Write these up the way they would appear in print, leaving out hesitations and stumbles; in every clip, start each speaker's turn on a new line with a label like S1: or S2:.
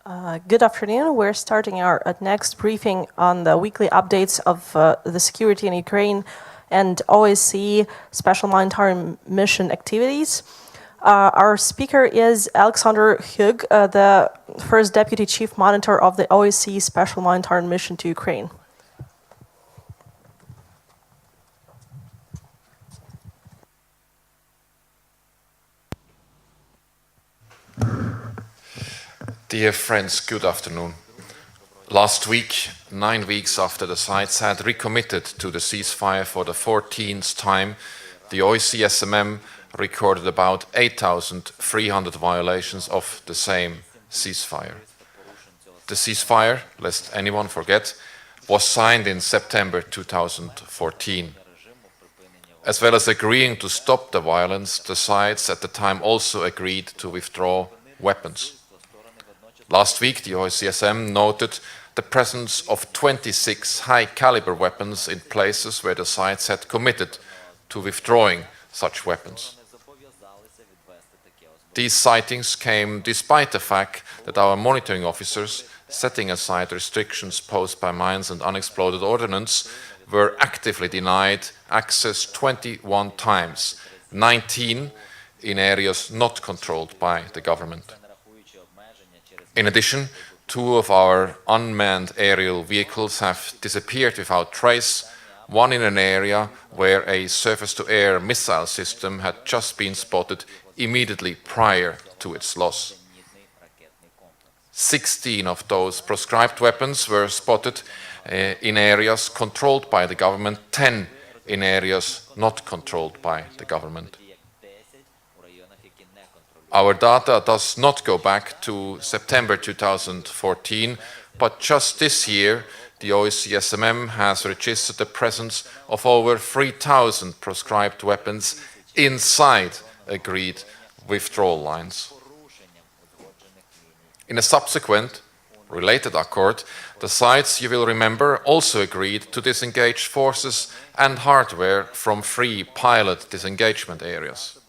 S1: Good afternoon. We're starting our next briefing on the weekly updates of the security in Ukraine and OSCE Special Monitoring Mission activities. Our speaker is Alexander Hug, the first Deputy Chief Monitor of the OSCE Special Monitoring Mission to Ukraine.
S2: Dear friends, good afternoon. Last week, 9 weeks after the sides had recommitted to the ceasefire for the 14th time, the OSCE SMM recorded about 8,300 violations of the same ceasefire. The ceasefire, lest anyone forget, was signed in September 2014. As well as agreeing to stop the violence, the sides at the time also agreed to withdraw weapons. Last week, the OSCE noted the presence of 26 high-caliber weapons in places where the sides had committed to withdrawing such weapons. These sightings came despite the fact that our monitoring officers, setting aside restrictions posed by mines and unexploded ordnance, were actively denied access 21 times, 19 in areas not controlled by the government. In addition, 2 of our unmanned aerial vehicles have disappeared without trace, one in an area where a surface-to-air missile system had just been spotted immediately prior to its loss. 16 of those proscribed weapons were spotted in areas controlled by the government, 10 in areas not controlled by the government. Our data does not go back to September 2014, but just this year, the OSCE SMM has registered the presence of over 3,000 proscribed weapons inside agreed withdrawal lines. In a subsequent, related accord, the sides, you will remember, also agreed to disengage forces and hardware from 3 pilot disengagement areas.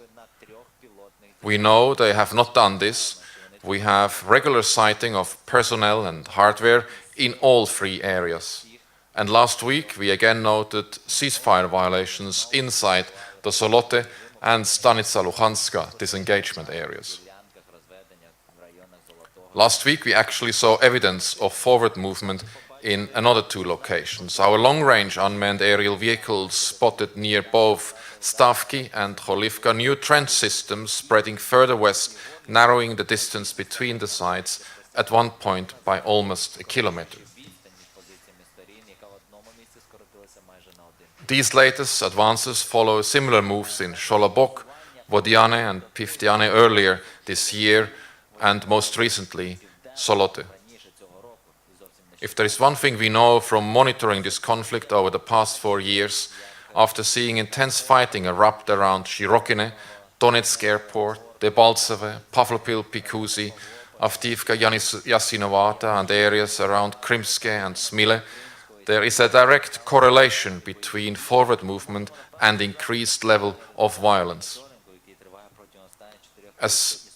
S2: We know they have not done this. We have regular sighting of personnel and hardware in all 3 areas. And last week we again noted ceasefire violations inside the Solote and Stanica Luhanska disengagement areas. Last week we actually saw evidence of forward movement in another 2 locations. Our long-range unmanned aerial vehicles spotted near both Stavki and Cholivka new trench systems spreading further west, narrowing the distance between the sites at one point by almost a kilometer. These latest advances follow similar moves in Sholobok, Vodiane and Piftiane earlier this year, and most recently, Solote. If there is one thing we know from monitoring this conflict over the past 4 years, after seeing intense fighting erupt around Shirokine, Donetsk Airport, Debaltseve, Pavlopil-Pikuzi, Avdiivka, Yasinovata and areas around Krimske and Smile, there is a direct correlation between forward movement and increased level of violence. As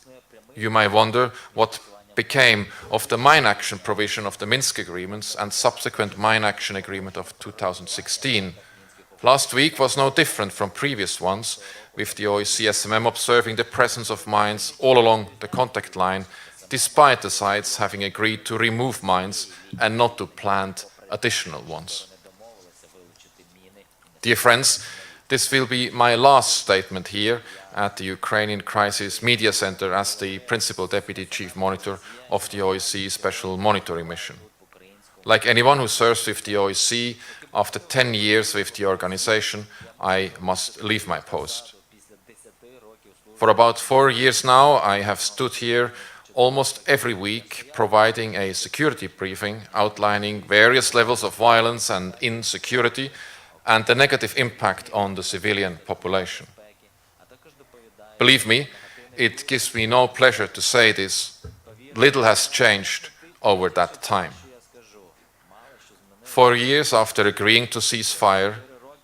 S2: you may wonder, what became of the mine action provision of the Minsk agreements and subsequent mine action agreement of 2016. Last week was no different from previous ones, with the OSCE SMM observing the presence of mines all along the contact line, despite the sides having agreed to remove mines and not to plant additional ones. Dear friends, this will be my last statement here at the Ukrainian Crisis Media Center as the Principal Deputy Chief Monitor of the OSCE Special Monitoring Mission. Like anyone who serves with the OSCE, after 10 years with the organization, I must leave my post. For about 4 years now, I have stood here almost every week providing a security briefing outlining various levels of violence and insecurity and the negative impact on the civilian population. Believe me, it gives me no pleasure to say this. Little has changed over that time. 4 years after agreeing to ceasefire,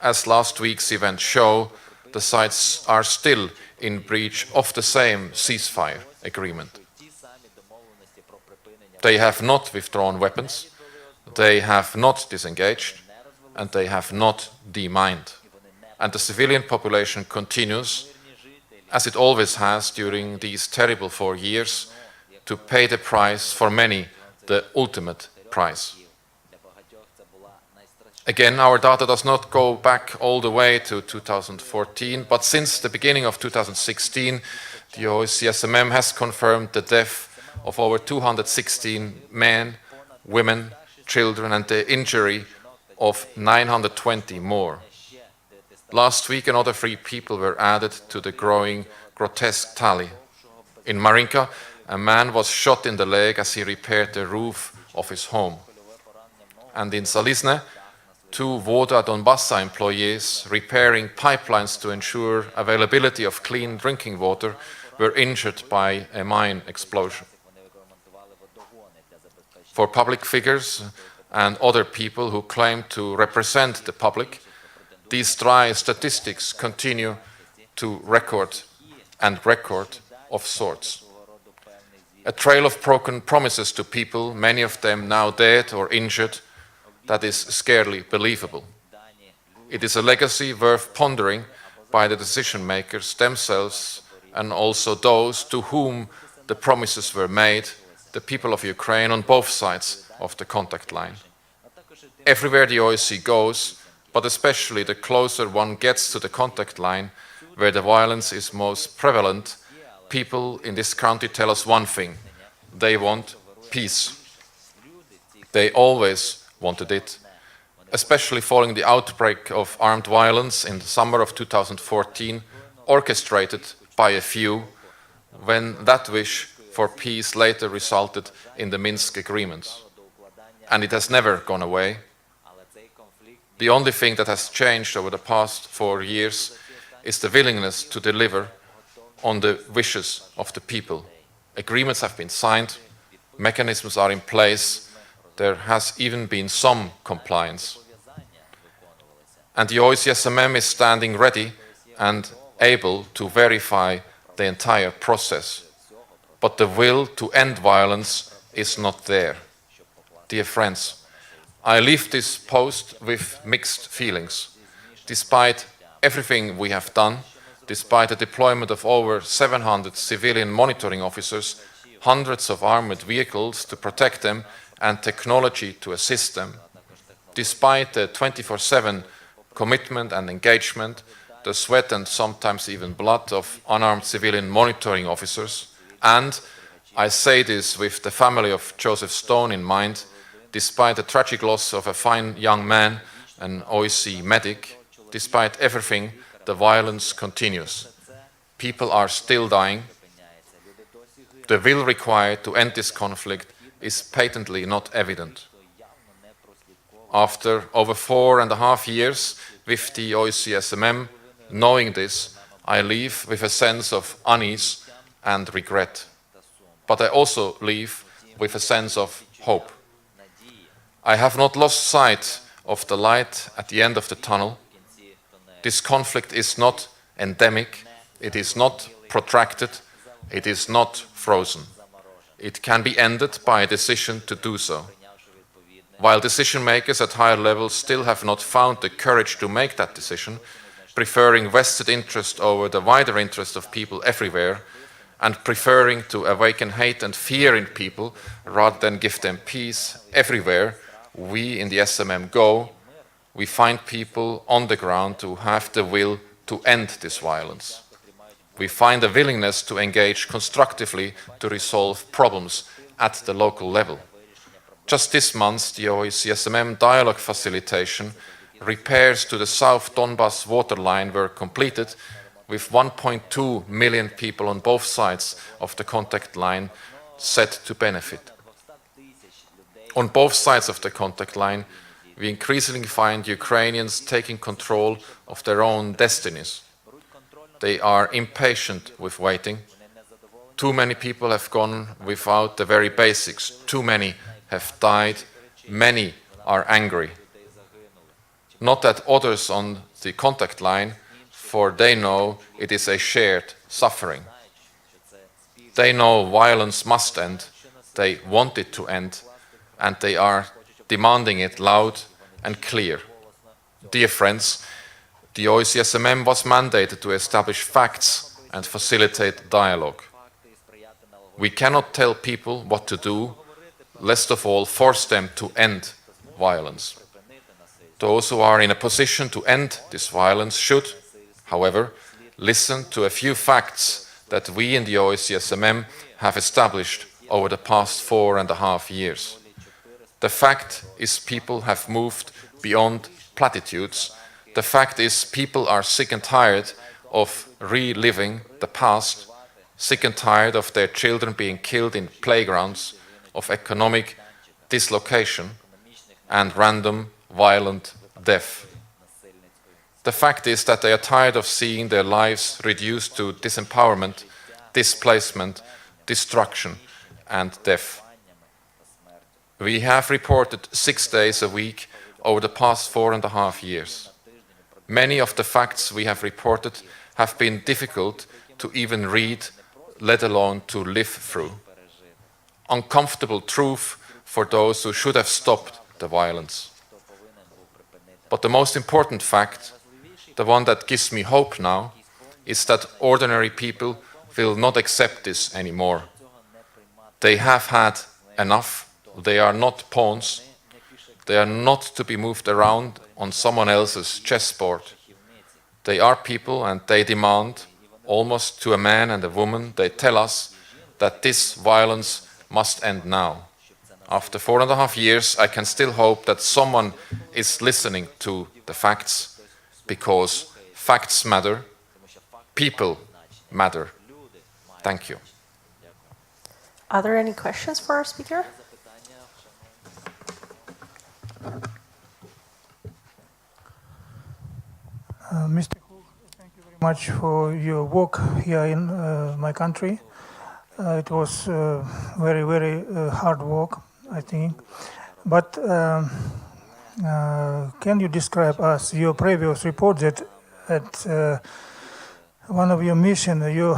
S2: as last week's events show, the sides are still in breach of the same ceasefire agreement. They have not withdrawn weapons, they have not disengaged, and they have not demined. And the civilian population continues, as it always has during these terrible 4 years, to pay the price, for many, the ultimate price. Again, our data does not go back all the way to 2014, but since the beginning of 2016, the OSCE SMM has confirmed the death of over 216 men, women, children, and the injury of 920 more. Last week, another 3 people were added to the growing grotesque tally. In Marinka, a man was shot in the leg as he repaired the roof of his home. And in Zalizne, 2 Voda Donbassa employees repairing pipelines to ensure availability of clean drinking water were injured by a mine explosion. For public figures and other people who claim to represent the public, these dry statistics continue to record of sorts. A trail of broken promises to people, many of them now dead or injured, that is scarcely believable. It is a legacy worth pondering by the decision makers themselves and also those to whom the promises were made, the people of Ukraine on both sides of the contact line. Everywhere the OSCE goes, but especially the closer one gets to the contact line, where the violence is most prevalent, people in this country tell us one thing: they want peace. They always wanted it, especially following the outbreak of armed violence in the summer of 2014, orchestrated by a few, when that wish for peace later resulted in the Minsk agreements. And it has never gone away. The only thing that has changed over the past 4 years is the willingness to deliver on the wishes of the people. Agreements have been signed, mechanisms are in place, there has even been some compliance. And the OSCE SMM is standing ready and able to verify the entire process. But the will to end violence is not there. Dear friends, I leave this post with mixed feelings. Despite everything we have done, despite the deployment of over 700 civilian monitoring officers, hundreds of armored vehicles to protect them, and technology to assist them, despite the 24/7 commitment and engagement, the sweat and sometimes even blood of unarmed civilian monitoring officers, and I say this with the family of Joseph Stone in mind, despite the tragic loss of a fine young man, an OSCE medic, despite everything, the violence continues. People are still dying. The will required to end this conflict is patently not evident. After over 4.5 years with the OSCE SMM, knowing this, I leave with a sense of unease and regret. But I also leave with a sense of hope. I have not lost sight of the light at the end of the tunnel. This conflict is not endemic, it is not protracted, it is not frozen. It can be ended by a decision to do so. While decision makers at higher levels still have not found the courage to make that decision, preferring vested interest over the wider interest of people everywhere, and preferring to awaken hate and fear in people rather than give them peace everywhere we in the SMM go, we find people on the ground who have the will to end this violence. We find a willingness to engage constructively to resolve problems at the local level. Just this month, the OSCE SMM dialogue facilitation repairs to the South Donbas water line were completed, with 1.2 million people on both sides of the contact line set to benefit. On both sides of the contact line, we increasingly find Ukrainians taking control of their own destinies. They are impatient with waiting. Too many people have gone without the very basics. Too many have died. Many are angry. Not at others on the contact line, for they know it is a shared suffering. They know violence must end. They want it to end, and they are demanding it loud and clear. Dear friends, the OSCE SMM was mandated to establish facts and facilitate dialogue. We cannot tell people what to do, least of all force them to end violence. Those who are in a position to end this violence should, however, listen to a few facts that we in the OSCE SMM have established over the past 4.5 years. The fact is people have moved beyond platitudes. The fact is people are sick and tired of reliving the past, sick and tired of their children being killed in playgrounds, of economic dislocation and random violent death. The fact is that they are tired of seeing their lives reduced to disempowerment, displacement, destruction and death. We have reported 6 days a week over the past 4.5 years. Many of the facts we have reported have been difficult to even read, let alone to live through. Uncomfortable truth for those who should have stopped the violence. But the most important fact, the one that gives me hope now, is that ordinary people will not accept this anymore. They have had enough. They are not pawns. They are not to be moved around on someone else's chessboard. They are people and they demand, almost to a man and a woman, they tell us that this violence must end now. After 4.5 years, I can still hope that someone is listening to the facts, because facts matter, people matter. Thank you.
S1: Are there any questions for our speaker?
S3: Mr. Hook, thank you very much for your work here in my country. It was very, very hard work, I think. But can you describe us your previous report that at one of your missions you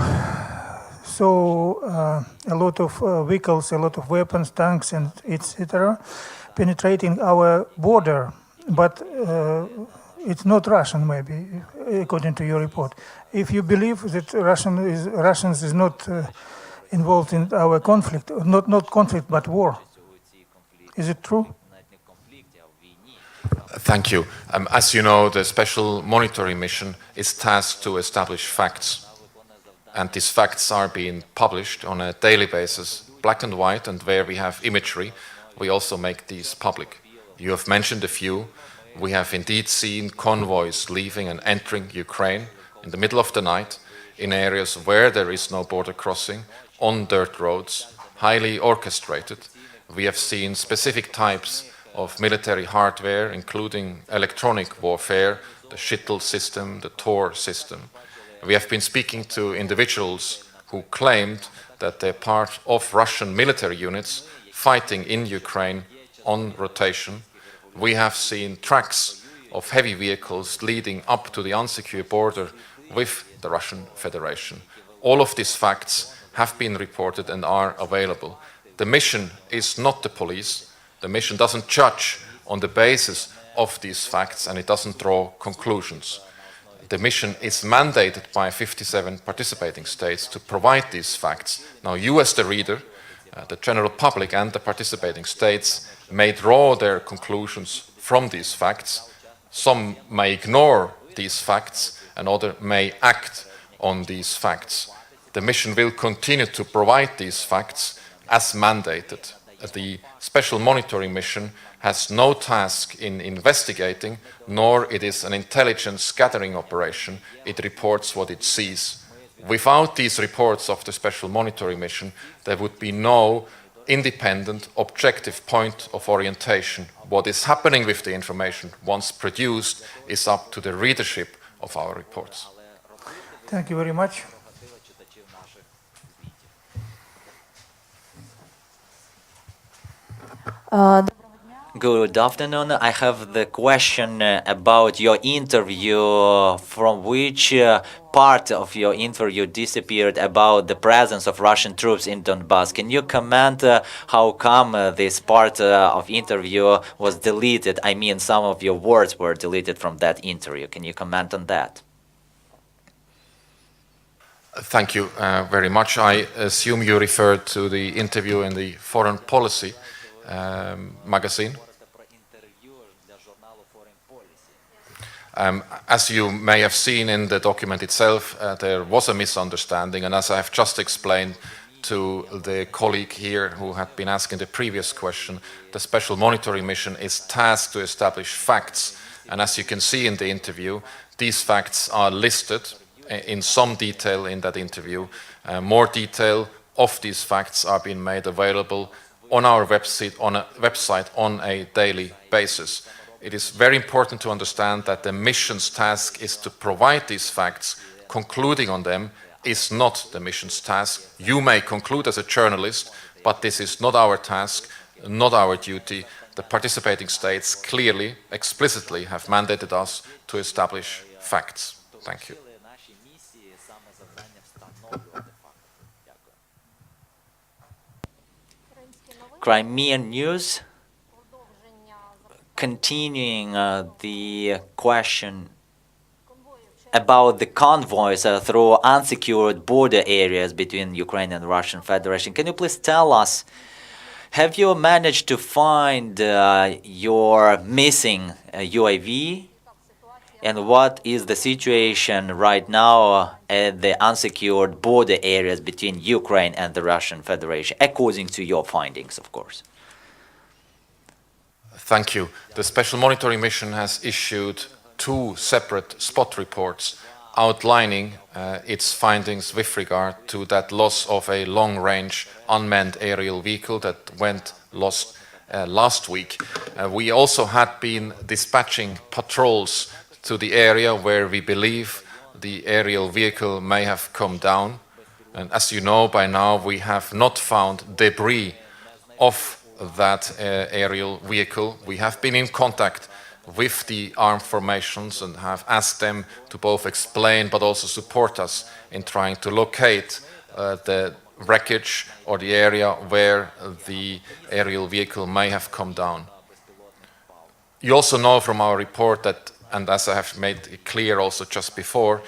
S3: saw a lot of vehicles, a lot of weapons, tanks, and etc. penetrating our border, but it's not Russian, maybe, according to your report. If you believe that Russians is not involved in our conflict, not conflict, but war, is it true?
S2: Thank you. As you know, the Special Monitoring Mission is tasked to establish facts. And these facts are being published on a daily basis, black and white, and where we have imagery, we also make these public. You have mentioned a few. We have indeed seen convoys leaving and entering Ukraine in the middle of the night in areas where there is no border crossing, on dirt roads, highly orchestrated. We have seen specific types of military hardware, including electronic warfare, the Shitl system, the Tor system. We have been speaking to individuals who claimed that they're part of Russian military units fighting in Ukraine on rotation. We have seen tracks of heavy vehicles leading up to the unsecure border with the Russian Federation. All of these facts have been reported and are available. The mission is not the police. The mission doesn't judge on the basis of these facts, and it doesn't draw conclusions. The mission is mandated by 57 participating states to provide these facts. Now, you as the reader, the general public and the participating states may draw their conclusions from these facts. Some may ignore these facts and others may act on these facts. The mission will continue to provide these facts as mandated. The Special Monitoring Mission has no task in investigating, nor it is an intelligence gathering operation. It reports what it sees. Without these reports of the Special Monitoring Mission, there would be no independent, objective point of orientation. What is happening with the information once produced is up to the readership of our reports.
S3: Thank you very much.
S4: Good afternoon. I have the question about your interview, from which part of your interview disappeared about the presence of Russian troops in Donbass. Can you comment how come this part of interview was deleted? I mean, some of your words were deleted from that interview. Can you comment on that?
S2: Thank you very much. I assume you referred to the interview in the Foreign Policy magazine. As you may have seen in the document itself, there was a misunderstanding, and as I have just explained to the colleague here who had been asking the previous question, the Special Monitoring Mission is tasked to establish facts, and as you can see in the interview, these facts are listed in some detail in that interview. More detail of these facts are being made available on our website on a daily basis. It is very important to understand that the mission's task is to provide these facts. Concluding on them is not the mission's task. You may conclude as a journalist, but this is not our task, not our duty. The participating states clearly, explicitly have mandated us to establish facts. Thank you.
S4: Crimean News. Continuing the question about the convoys through unsecured border areas between Ukraine and Russian Federation. Can you please tell us, have you managed to find your missing UAV? And what is the situation right now at the unsecured border areas between Ukraine and the Russian Federation, according to your findings, of course?
S2: Thank you. The Special Monitoring Mission has issued 2 separate spot reports outlining its findings with regard to that loss of a long-range unmanned aerial vehicle that went lost last week. We also had been dispatching patrols to the area where we believe the aerial vehicle may have come down. And as you know by now, we have not found debris of that aerial vehicle. We have been in contact with the armed formations and have asked them to both explain but also support us in trying to locate the wreckage or the area where the aerial vehicle may have come down. You also know from our report that, and as I have made it clear also just before,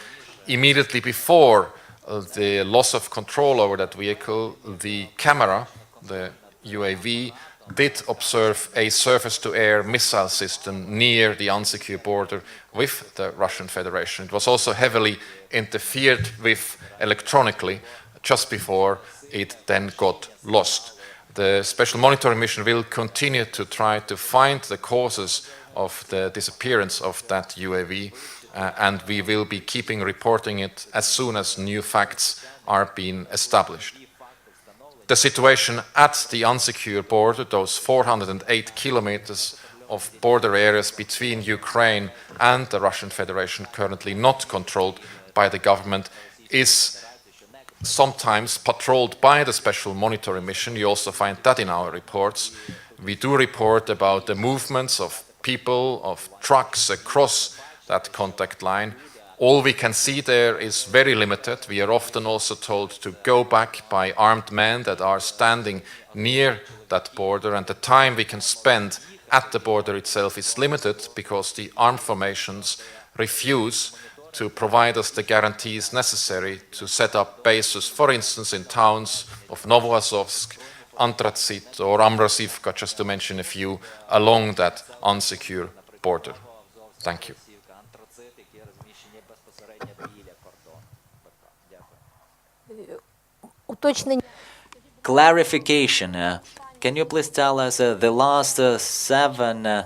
S2: immediately before the loss of control over that vehicle, the camera, the UAV, did observe a surface-to-air missile system near the unsecured border with the Russian Federation. It was also heavily interfered with electronically just before it then got lost. The Special Monitoring Mission will continue to try to find the causes of the disappearance of that UAV, and we will be keeping reporting it as soon as new facts are being established. The situation at the unsecured border, those 408 kilometers of border areas between Ukraine and the Russian Federation currently not controlled by the government, is sometimes patrolled by the Special Monitoring Mission. You also find that in our reports. We do report about the movements of people, of trucks across that contact line. All we can see there is very limited. We are often also told to go back by armed men that are standing near that border, and the time we can spend at the border itself is limited because the armed formations refuse to provide us the guarantees necessary to set up bases, for instance, in towns of Novoazovsk, Antratsit or Amrosivka, just to mention a few, along that unsecure border. Thank you.
S4: Clarification. Can you please tell us the last 7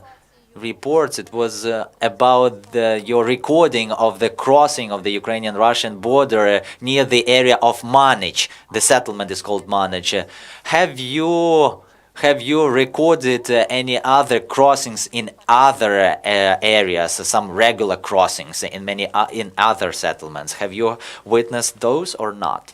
S4: reports, it was about your recording of the crossing of the Ukrainian-Russian border near the area of Manich. The settlement is called Manich. Have you recorded any other crossings in other areas, some regular crossings in other settlements? Have you witnessed those or not?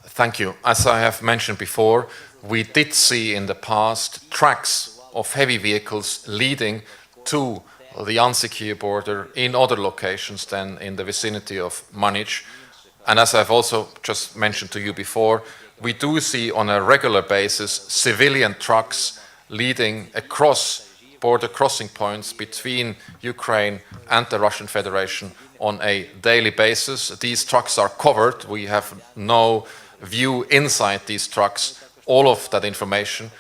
S2: Thank you. As I have mentioned before, we did see in the past tracks of heavy vehicles leading to the unsecure border in other locations than in the vicinity of Manich. And as I've also just mentioned to you before, we do see on a regular basis civilian trucks leading across border crossing points between Ukraine and the Russian Federation on a daily basis. These trucks are covered. We have no view inside these trucks. All of that information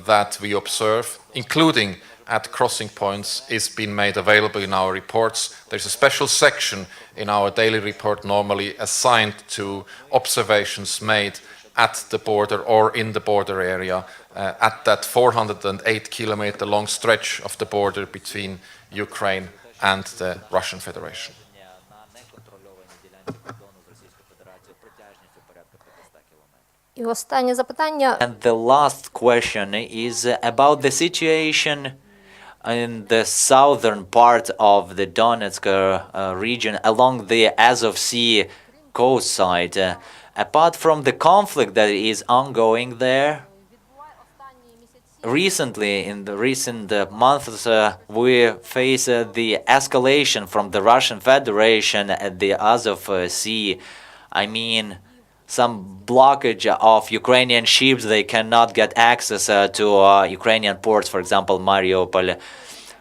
S2: that we observe, including at crossing points, is being made available in our reports. There's a special section in our daily report normally assigned to observations made at the border or in the border area at that 408-kilometer long stretch of the border between Ukraine and the Russian Federation.
S5: І останнє запитання.
S4: And the last question is about the situation in the southern part of the Donetsk region along the Azov Sea coast side. Apart from the conflict that is ongoing there, recently, in the recent months, we face the escalation from the Russian Federation at the Azov Sea. I mean, some blockage of Ukrainian ships, they cannot get access to Ukrainian ports, for example, Mariupol.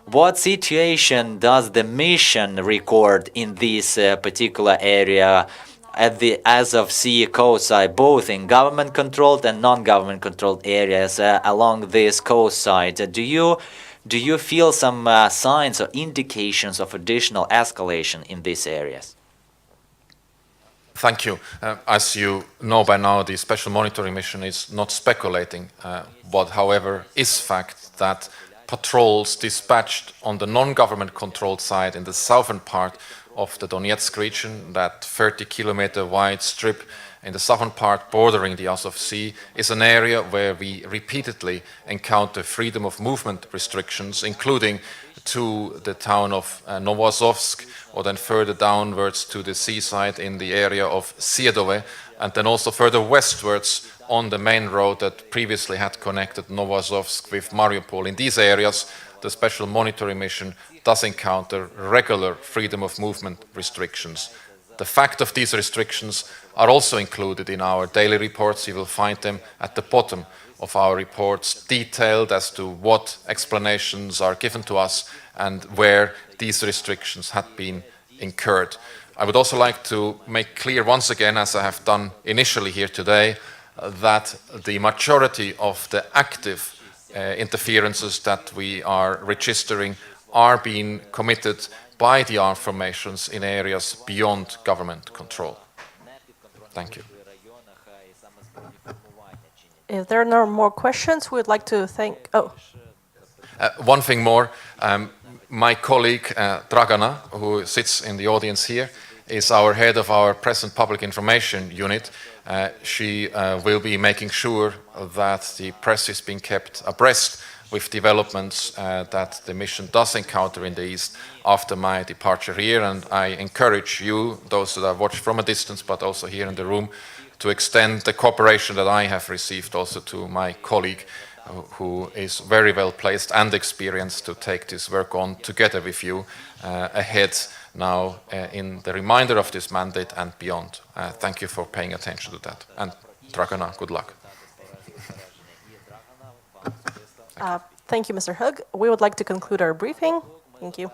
S4: What situation does the mission record in this particular area at the Azov Sea coast side, both in government-controlled and non-government controlled areas along this coast side? Do you feel some signs or indications of additional escalation in these areas?
S2: Thank you. As you know by now, the Special Monitoring Mission is not speculating. What, however, is fact that patrols dispatched on the non-government controlled side in the southern part of the Donetsk region, that 30-kilometer wide strip in the southern part bordering the Azov Sea, is an area where we repeatedly encounter freedom of movement restrictions, including to the town of Novozovsk, or then further downwards to the seaside in the area of Siedove, and then also further westwards on the main road that previously had connected Novozovsk with Mariupol. In these areas, the Special Monitoring Mission does encounter regular freedom of movement restrictions. The fact of these restrictions are also included in our daily reports. You will find them at the bottom of our reports, detailed as to what explanations are given to us and where these restrictions had been incurred. I would also like to make clear once again, as I have done initially here today, that the majority of the active interferences that we are registering are being committed by the armed formations in areas beyond government control. Thank you.
S1: If there are no more questions, we would like to thank...
S2: One thing more. My colleague, Dragana, who sits in the audience here, is our head of our Press and Public Information unit. She will be making sure that the press is being kept abreast with developments that the mission does encounter in the East after my departure here. And I encourage you, those that have watched from a distance, but also here in the room, to extend the cooperation that I have received also to my colleague, who is very well placed and experienced to take this work on together with you ahead now in the remainder of this mandate and beyond. Thank you for paying attention to that. And Dragana, good luck.
S1: Thank you, Mr. Hug. We would like to conclude our briefing. Thank you.